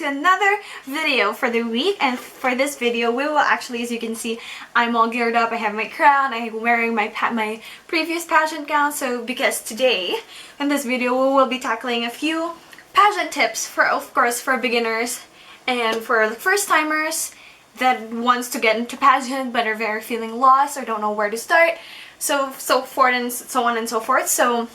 to another video for the week. And for this video, we will actually, as you can see, I'm all geared up. I have my crown, I'm wearing my previous pageant gown. So because today, in this video, we will be tackling a few pageant tips for, of course, for beginners and for first-timers that wants to get into pageant but are very feeling lost or don't know where to start. So forth and so on and so forth. So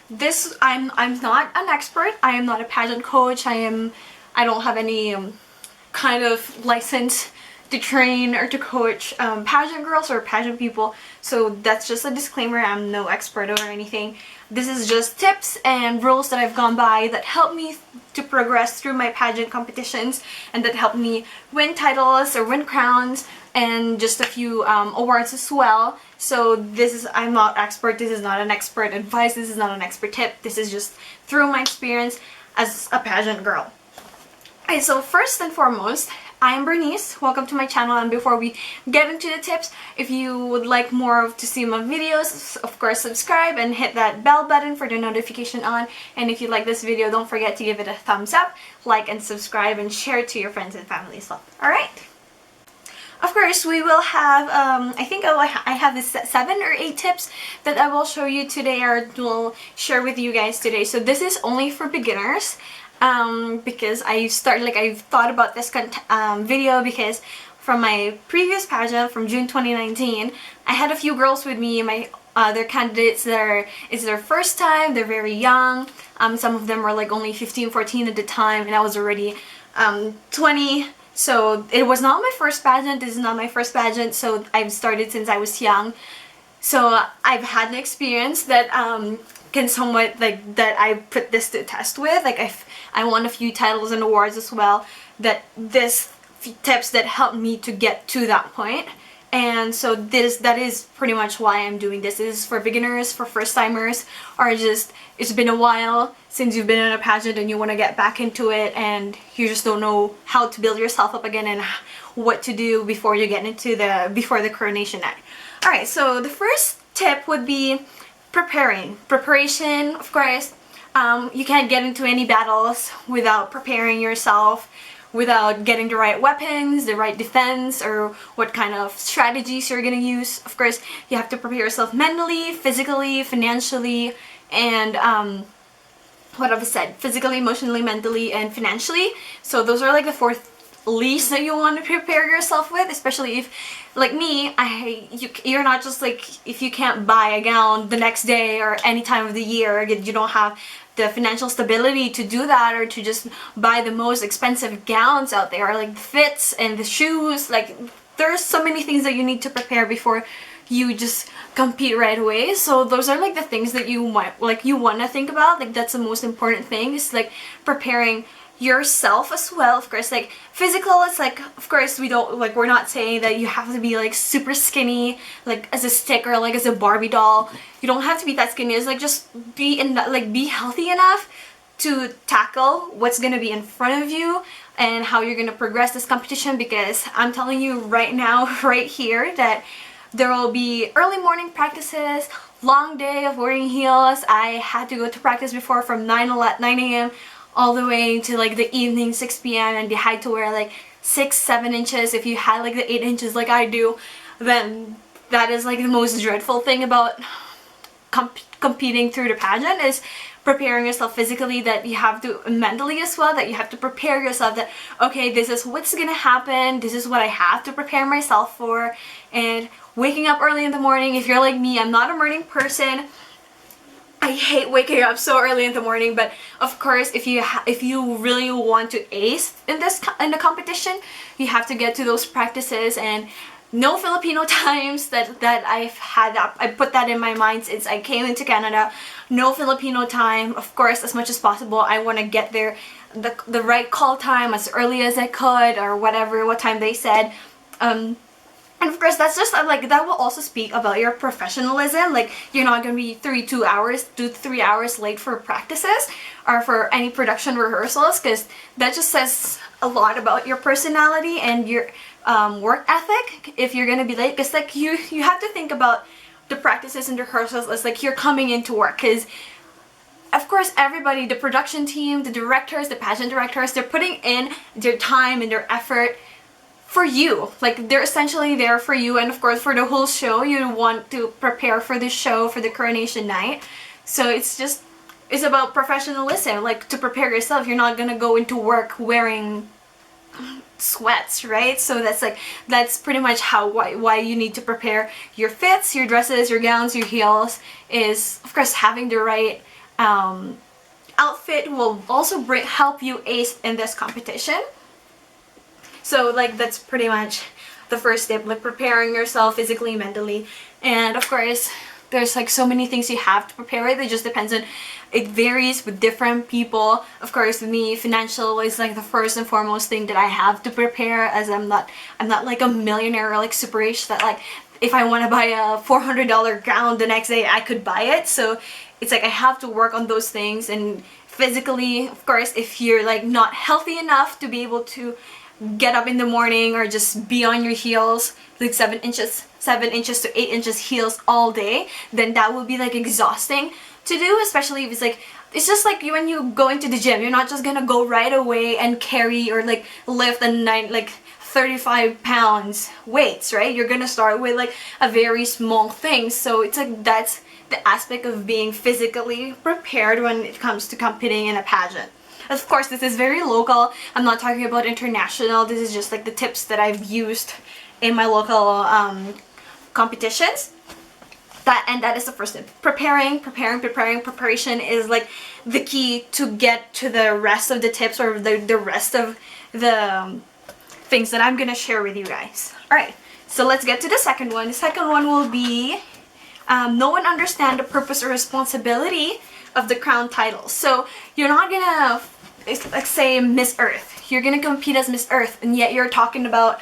this, I'm not an expert. I am not a pageant coach. I don't have any kind of license to train or to coach pageant girls or pageant people. So that's just a disclaimer. I'm no expert or anything. This is just tips and rules that I've gone by that help me to progress through my pageant competitions and that help me win titles or win crowns and just a few awards as well. So this is, I'm not expert, this is not an expert advice, this is not an expert tip, this is just through my experience as a pageant girl. Okay, so first and foremost, I am Bernice. Welcome to my channel, and before we get into the tips, if you would like more to see my videos, of course subscribe and hit that bell button for the notification on. And if you like this video, don't forget to give it a thumbs up, like and subscribe, and share it to your friends and family as well. Alright? Of course, we will have, I think I have this 7 or 8 tips that I will show you today or will share with you guys today. So this is only for beginners. Because I've thought about this video because from my previous pageant from June 2019, I had a few girls with me, my other candidates that it's their first time, they're very young, some of them were like only 15, 14 at the time, and I was already 20, so it was not my first pageant, this is not my first pageant, so I've started since I was young, so I've had an experience that can somewhat, like, that I put this to test with. Like I won a few titles and awards as well, that this tips that helped me to get to that point. And so that is pretty much why I'm doing this. This is for beginners, for first-timers, or just it's been a while since you've been in a pageant and you want to get back into it and you just don't know how to build yourself up again and what to do before you get into before the coronation night. Alright, so the first tip would be preparation. Of course, you can't get into any battles without preparing yourself, without getting the right weapons, the right defense, or what kind of strategies you're gonna use. Of course, you have to prepare yourself mentally, physically, financially, and what have I said? Physically, emotionally, mentally, and financially. So those are like the 4 least that you want to prepare yourself with, especially if, like me, you're not just like, if you can't buy a gown the next day or any time of the year, you don't have the financial stability to do that, or to just buy the most expensive gowns out there, or like the fits and the shoes. Like, there's so many things that you need to prepare before you just compete right away. So those are like the things that you want to think about. Like, that's the most important thing, is like preparing yourself as well. Of course, like physical, it's like, of course, we're not saying that you have to be like super skinny, like as a stick or like as a Barbie doll. You don't have to be that skinny. It's like, just be healthy enough to tackle what's gonna be in front of you and how you're gonna progress this competition. Because I'm telling you right now, right here, that there will be early morning practices, long day of wearing heels. I had to go to practice before from 9 a.m. all the way to like the evening, 6 p.m. and they had to wear like 6-7 inches. If you had like the 8 inches like I do, then that is like the most dreadful thing about competing through the pageant, is preparing yourself physically, that you have to mentally as well, that you have to prepare yourself that, okay, this is what's gonna happen, this is what I have to prepare myself for. And waking up early in the morning, if you're like me, I'm not a morning person. I hate waking up so early in the morning, but of course, if you really want to ace in the competition, you have to get to those practices. And no Filipino times that I've had that, I put that in my mind since I came into Canada. No Filipino time. Of course, as much as possible, I want to get there the right call time as early as I could, or what time they said. And of course, that's just like, that will also speak about your professionalism. Like, you're not going to be 2 to 3 hours late for practices or for any production rehearsals, because that just says a lot about your personality and your work ethic if you're going to be late. Because like, you have to think about the practices and rehearsals as like you're coming into work, because of course, everybody, the production team, the directors, the pageant directors, they're putting in their time and their effort for you. Like, they're essentially there for you, and of course for the whole show, you want to prepare for the show, for the coronation night. So it's about professionalism, like, to prepare yourself. You're not gonna go into work wearing sweats, right? So that's pretty much why you need to prepare your fits, your dresses, your gowns, your heels, is of course having the right outfit will also help you ace in this competition. So like, that's pretty much the first step, like preparing yourself physically, mentally. And of course, there's like so many things you have to prepare with. It just depends on, it varies with different people. Of course, with me, financial is like the first and foremost thing that I have to prepare, as I'm not like a millionaire or like super rich that like, if I want to buy a $400 gown the next day, I could buy it. So it's like I have to work on those things. And physically, of course, if you're like not healthy enough to be able to get up in the morning or just be on your heels, like 7 inches to 8 inches heels all day, then that would be like exhausting to do, especially if it's just like when you go into the gym, you're not just gonna go right away and carry or like lift like 35 pounds weights, right? You're gonna start with like a very small thing. So it's like, that's the aspect of being physically prepared when it comes to competing in a pageant. Of course, this is very local. I'm not talking about international. This is just like the tips that I've used in my local competitions. That is the first step. Preparation is like the key to get to the rest of the tips, or the rest of the things that I'm gonna share with you guys. Alright, so let's get to the second one. The second one will be know and understand the purpose or responsibility of the crown title. So you're not gonna, like, say Miss Earth. You're gonna compete as Miss Earth, and yet you're talking about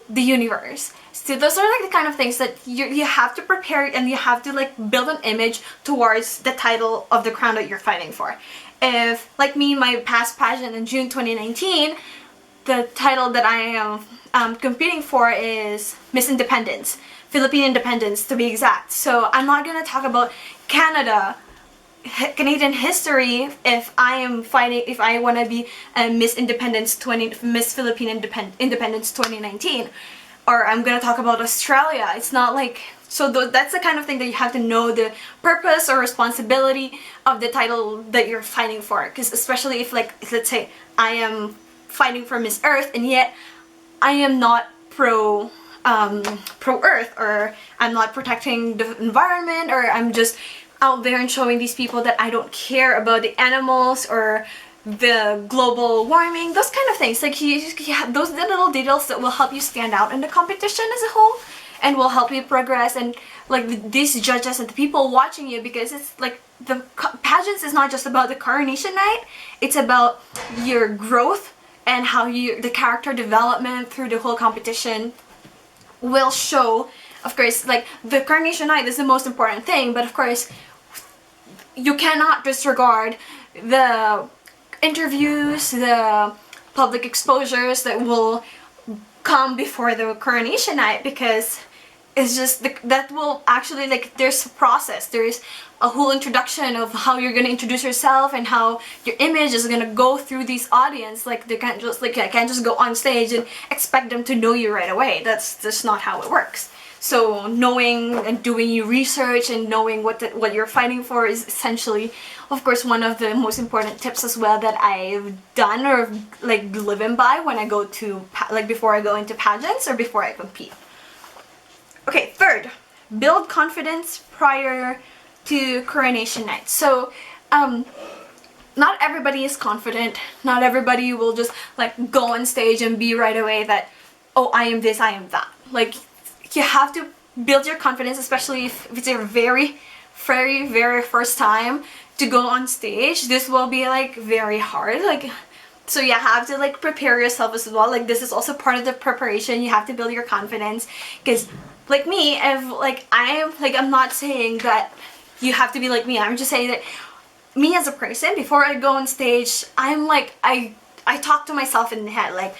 the universe. So those are like the kind of things that you have to prepare, and you have to like build an image towards the title of the crown that you're fighting for. If, like me, my past pageant in June 2019, the title that I am competing for is Miss Independence, Philippine Independence to be exact. So I'm not gonna talk about Canadian history if I want to be Miss Philippine Independence 2019, or I'm gonna talk about Australia. It's not like, so that's the kind of thing that you have to know the purpose or responsibility of the title that you're fighting for. Because especially if, like, let's say I am fighting for Miss Earth, and yet I am not pro Earth, or I'm not protecting the environment, or I'm just out there and showing these people that I don't care about the animals or the global warming, those kind of things. Like, you have those little details that will help you stand out in the competition as a whole, and will help you progress, and like these judges and the people watching you, because it's like the pageants is not just about the coronation night, it's about your growth and how the character development through the whole competition will show. Of course, like, the coronation night is the most important thing, but of course you cannot disregard the interviews, the public exposures that will come before the coronation night, because it's just that will actually, like, there's a process, there's a whole introduction of how you're gonna introduce yourself and how your image is gonna go through these audience. Like, I can't just go on stage and expect them to know you right away. That's just not how it works. So knowing and doing your research and knowing what you're fighting for is essentially, of course, one of the most important tips as well that I've done, or like living by when I go to, like, before I go into pageants or before I compete. Okay, third, build confidence prior to coronation night. So not everybody is confident. Not everybody will just like go on stage and be right away that, oh, I am this, I am that. Like, you have to build your confidence, especially if it's your very first time to go on stage. This will be like very hard. Like, so you have to like prepare yourself as well. Like, this is also part of the preparation. You have to build your confidence, because like me, I'm not saying that you have to be like me. I'm just saying that me as a person, before I go on stage, I'm like, I talk to myself in the head, like,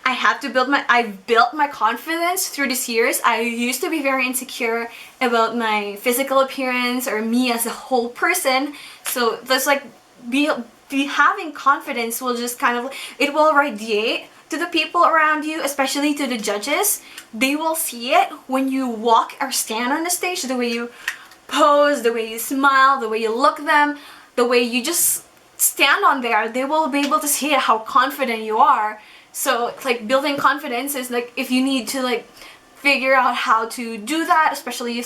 I've built my confidence through these years. I used to be very insecure about my physical appearance or me as a whole person. So that's like be having confidence will just kind of, it will radiate to the people around you, especially to the judges. They will see it when you walk or stand on the stage, the way you pose, the way you smile, the way you look them, the way you just stand on there. They will be able to see how confident you are. So like building confidence is like, if you need to like figure out how to do that, especially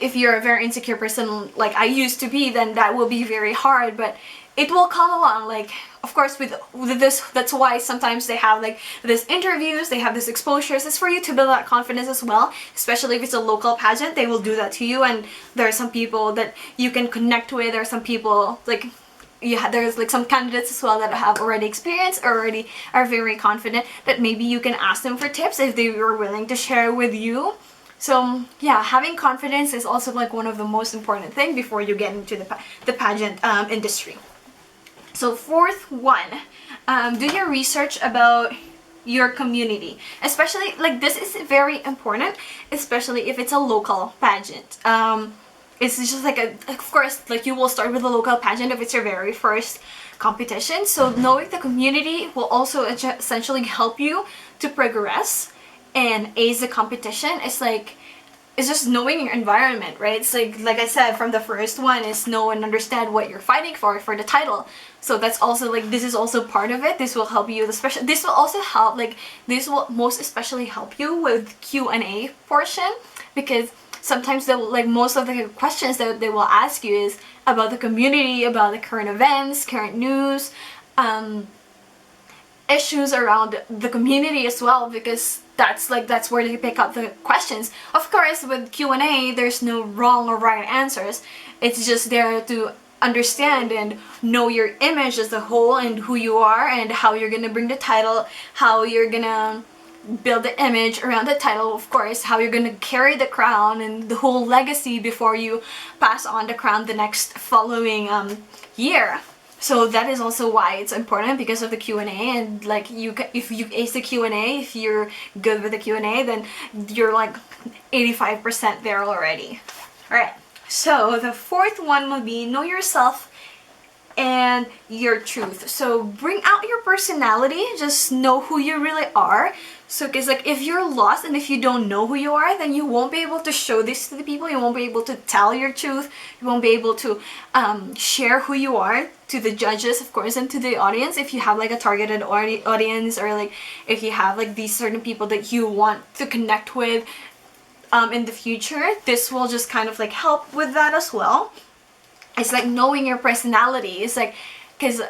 if you're a very insecure person like I used to be, then that will be very hard, but it will come along. Like, of course, with this, that's why sometimes they have like this interviews, they have this exposures. It's for you to build that confidence as well, especially if it's a local pageant. They will do that to you, and there are some people that you can connect with. There are some people like there's like some candidates as well that have already experienced, or already are very confident, that maybe you can ask them for tips if they were willing to share with you. So yeah, having confidence is also like one of the most important things before you get into the pageant industry. So fourth one, do your research about your community. Especially like this is very important, especially if it's a local pageant. It's just like of course, like you will start with a local pageant if it's your very first competition. So knowing the community will also essentially help you to progress and ace the competition. It's just knowing your environment, right? It's like I said from the first one, is know and understand what you're fighting for the title. So that's also like, this is also part of it. This will help you, this will also help, like this will most especially help you with Q&A portion, because sometimes like most of the questions that they will ask you is about the community, about the current events, current news, issues around the community as well, because that's where they pick up the questions. Of course, with Q&A, there's no wrong or right answers. It's just there to understand and know your image as a whole, and who you are, and how you're gonna bring the title, how you're gonna build the image around the title, of course, how you're gonna carry the crown and the whole legacy before you pass on the crown the next following year. So that is also why it's important, because of the Q&A. And like if you ace the Q&A, if you're good with the Q&A, then you're like 85% there already. Alright, so the fourth one will be know yourself and your truth. So bring out your personality, just know who you really are. So because like if you're lost and if you don't know who you are, then you won't be able to show this to the people, you won't be able to tell your truth, you won't be able to share who you are to the judges, of course, and to the audience. If you have like a targeted audience, or like if you have like these certain people that you want to connect with in the future, this will just kind of like help with that as well. It's like knowing your personality. It's like, because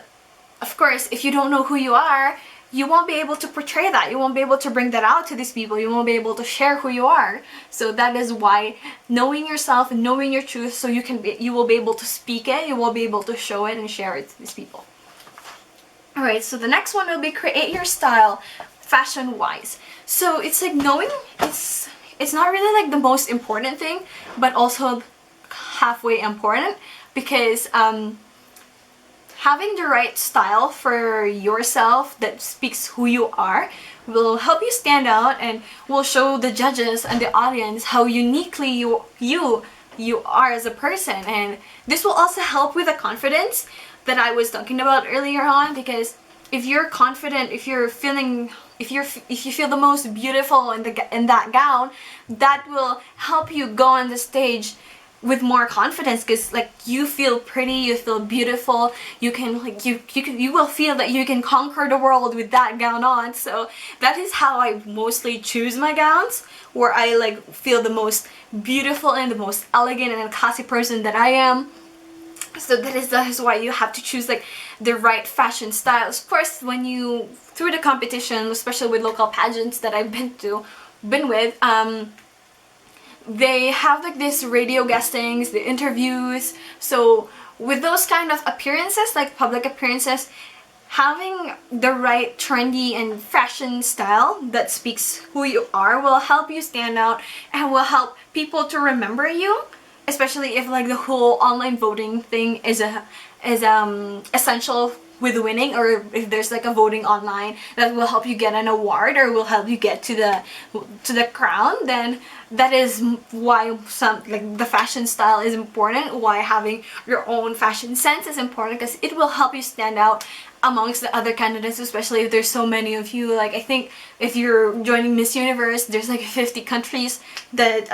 of course if you don't know who you are, you won't be able to portray that, you won't be able to bring that out to these people, you won't be able to share who you are. So that is why knowing yourself and knowing your truth, so you will be able to speak it, you will be able to show it and share it to these people. Alright, so the next one will be create your style fashion wise. So it's like knowing, it's not really like the most important thing, but also halfway important, because having the right style for yourself that speaks who you are will help you stand out, and will show the judges and the audience how uniquely you are as a person. And this will also help with the confidence that I was talking about earlier on, because if you're confident, if you feel the most beautiful in that gown, that will help you go on the stage with more confidence, because like you feel pretty, you feel beautiful, you can like you will feel that you can conquer the world with that gown on. So that is how I mostly choose my gowns, where I like feel the most beautiful and the most elegant and classy person that I am. So that is why you have to choose like the right fashion styles. Of course, when you through the competition, especially with local pageants that I've been with, they have like this radio guestings, the interviews. So with those kind of appearances, like public appearances, having the right trendy and fashion style that speaks who you are will help you stand out, and will help people to remember you, especially if like the whole online voting thing is essential with winning, or if there's like a voting online that will help you get an award or will help you get to the crown, then that is why some like the fashion style is important, why having your own fashion sense is important, because it will help you stand out amongst the other candidates, especially if there's so many of you. Like I think if you're joining Miss Universe, there's like 50 countries that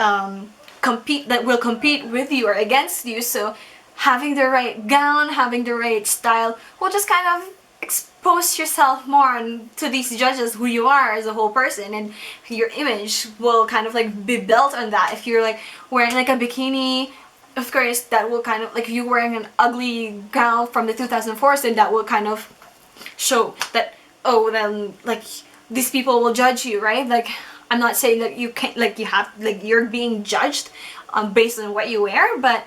will compete with you or against you, so having the right gown, having the right style will just kind of expose yourself more to these judges, who you are as a whole person, and your image will kind of like be built on that. If you're like wearing like a bikini, of course that will kind of like, if you're wearing an ugly gown from the 2004s, then that will kind of show that, oh, then like these people will judge you, right? Like I'm not saying that you can't, like you have, like you're being judged based on what you wear, but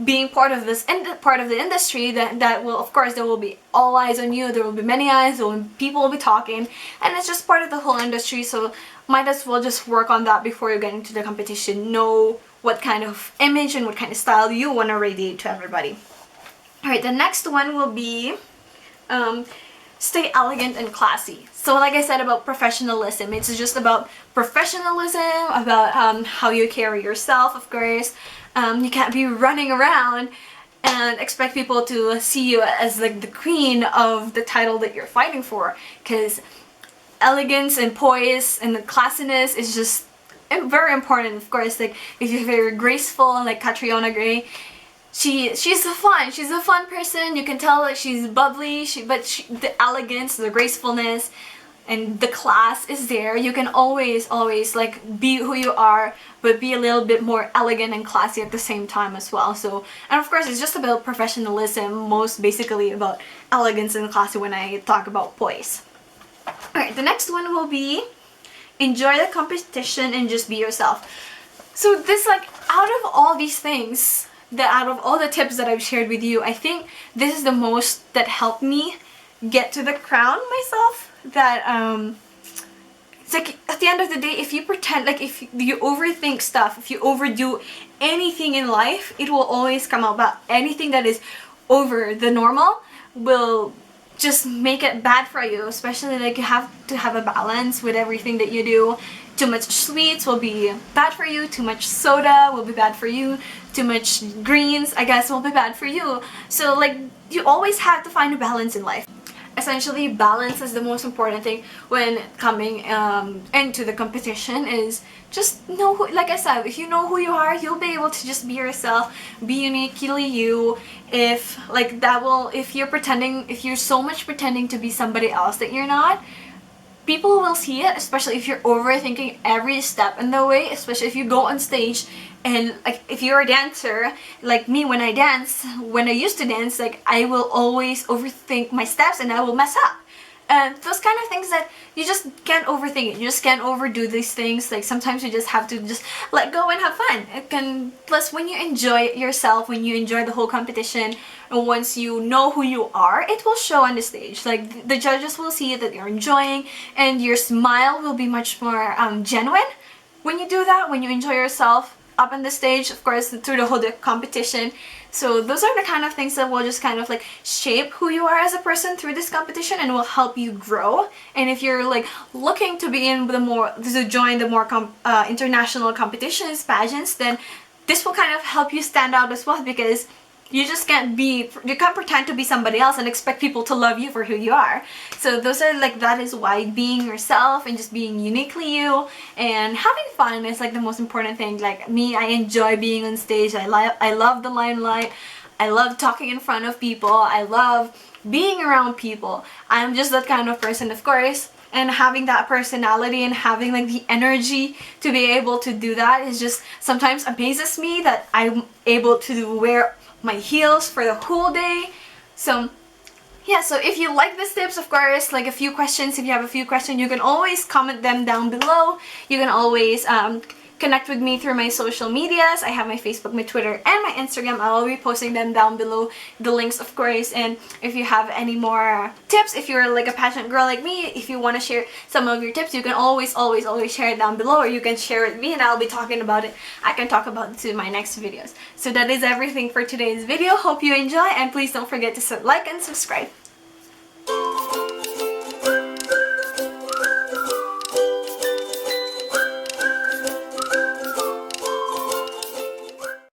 being part of this part of the industry, that will, of course, there will be all eyes on you, there will be many eyes, people will be talking, and it's just part of the whole industry, so might as well just work on that before you get into the competition. Know what kind of image and what kind of style you want to radiate to everybody. Alright, the next one will be stay elegant and classy. So like I said about professionalism, it's just about professionalism, about how you carry yourself, of course. You can't be running around and expect people to see you as like the queen of the title that you're fighting for, because elegance and poise and the classiness is just very important, of course. Like if you're very graceful, like Catriona Gray, she's a fun person. You can tell that she's bubbly, the elegance, the gracefulness, and the class is there. You can always like be who you are, but be a little bit more elegant and classy at the same time as well. So, and of course it's just about professionalism, most basically about elegance and classy when I talk about poise. Alright, the next one will be enjoy the competition and just be yourself. So this, like, out of all these things, out of all the tips that I've shared with you, I think this is the most that helped me get to the crown myself. That it's like at the end of the day, if you pretend, like if you overthink stuff, if you overdo anything in life, it will always come out bad. Anything that is over the normal will just make it bad for you. Especially like you have to have a balance with everything that you do. Too much sweets will be bad for you, too much soda will be bad for you, too much greens, I guess, will be bad for you. So like you always have to find a balance in life. Essentially, balance is the most important thing when coming into the competition. Is just know who, like I said, if you know who you are, you'll be able to just be yourself, be uniquely you. If like that will, if you're so much pretending to be somebody else that you're not, people will see it, especially if you're overthinking every step in the way, especially if you go on stage and like if you're a dancer, like me, when I used to dance, like I will always overthink my steps and I will mess up. And those kind of things that you just can't overthink it. You just can't overdo these things. Like sometimes you just have to just let go and have fun. Plus when you enjoy yourself, when you enjoy the whole competition, and once you know who you are, it will show on the stage. Like the judges will see that you're enjoying, and your smile will be much more genuine when you do that, when you enjoy yourself up on the stage, of course, through the whole competition. So those are the kind of things that will just kind of like shape who you are as a person through this competition and will help you grow. And if you're like looking to be in to join the more international competitions, pageants, then this will kind of help you stand out as well, because you can't pretend to be somebody else and expect people to love you for who you are. So those are like, that is why being yourself and just being uniquely you and having fun is like the most important thing. Like me, I enjoy being on stage. I love the limelight. I love talking in front of people. I love being around people. I'm just that kind of person, of course. And having that personality and having like the energy to be able to do that is just sometimes amazes me, that I'm able to wear my heels for the whole day. So yeah, so if you like these tips, of course, like if you have a few questions, you can always comment them down below. You can always connect with me through my social medias. I have my Facebook, my Twitter, and my Instagram. I'll be posting them down below, the links, of course. And if you have any more tips, if you're like a pageant girl like me, if you want to share some of your tips, you can always share it down below, or you can share it with me and I'll be talking about it. I can talk about it in my next videos. So that is everything for today's video. Hope you enjoy, and please don't forget to like and subscribe.